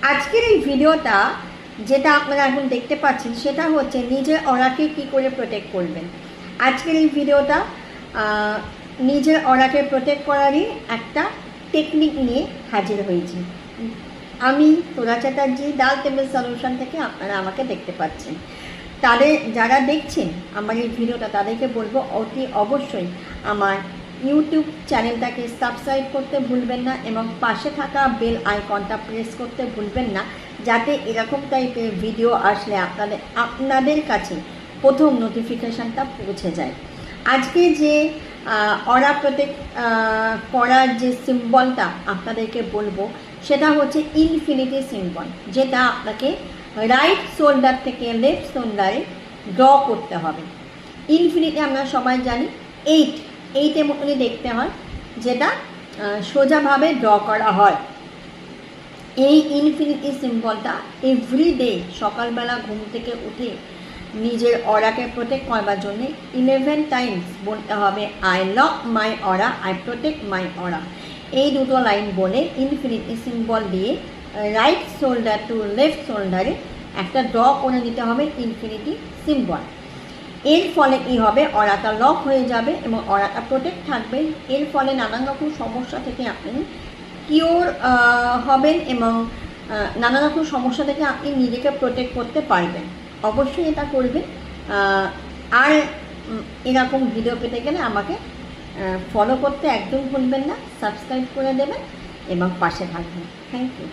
আজকের এই ভিডিওটা যেটা আপনারা এখন দেখতে পাচ্ছেন সেটা হচ্ছে নিজের অরাকে কি করে প্রোটেক্ট করবেন। আজকের এই ভিডিওটা নিজের অরাকে প্রোটেক্ট করারই একটা টেকনিক নিয়ে হাজির হয়েছি। আমি তোরা চ্যাটার্জি ডাল টেবিল সলিউশন থেকে আপনারা আমাকে দেখতে পাচ্ছেন। তাদের যারা দেখছেন আমার এই ভিডিওটা তাদেরকে বলবো অতি অবশ্যই আমার ইউটিউব চ্যানেলটাকে সাবস্ক্রাইব করতে ভুলবেন না এবং পাশে থাকা বেল আইকনটা প্রেস করতে ভুলবেন না, যাতে এরকম টাইপের ভিডিও আসলে আপনাদের কাছে প্রথম নোটিফিকেশানটা পৌঁছে যায়। আজকে যে অরা প্রোটেক্ট করার যে সিম্বলটা আপনাদেরকে বলবো সেটা হচ্ছে ইনফিনিটি সিম্বল, যেটা আপনাকে রাইট শোল্ডার থেকে লেফট শোল্ডারে ড্র করতে হবে। ইনফিনিটি আমরা সবাই জানি এইটের মতনই দেখতে হয়, যেটা সোজাভাবে ড্র করা হয়। এই ইনফিনিটি সিম্বলটা এভরিডে সকালবেলা ঘুম থেকে উঠে নিজের অরাকে প্রোটেক্ট করবার জন্য 11 টাইমস বলতে হবে, I lock my aura, I protect my aura. এই দুটো লাইন বলে ইনফিনিটি সিম্বল দিয়ে রাইট শোল্ডার টু লেফট শোল্ডারে একটা ড্র করে নিতে হবে ইনফিনিটি সিম্বল। এর ফলে কী হবে, অরাটা লক হয়ে যাবে এবং অরাটা প্রোটেক্ট থাকবে। এর ফলে নানান রকম সমস্যা থেকে আপনি কিওর হবেন এবং নানা রকম সমস্যা থেকে আপনি নিজেকে প্রোটেক্ট করতে পারবেন। অবশ্যই এটা করবেন। আর এরকম ভিডিও পেতে গেলে আমাকে ফলো করতে একদম ভুলবেন না, সাবস্ক্রাইব করে দেবেন এবং পাশে থাকবেন। Thank you.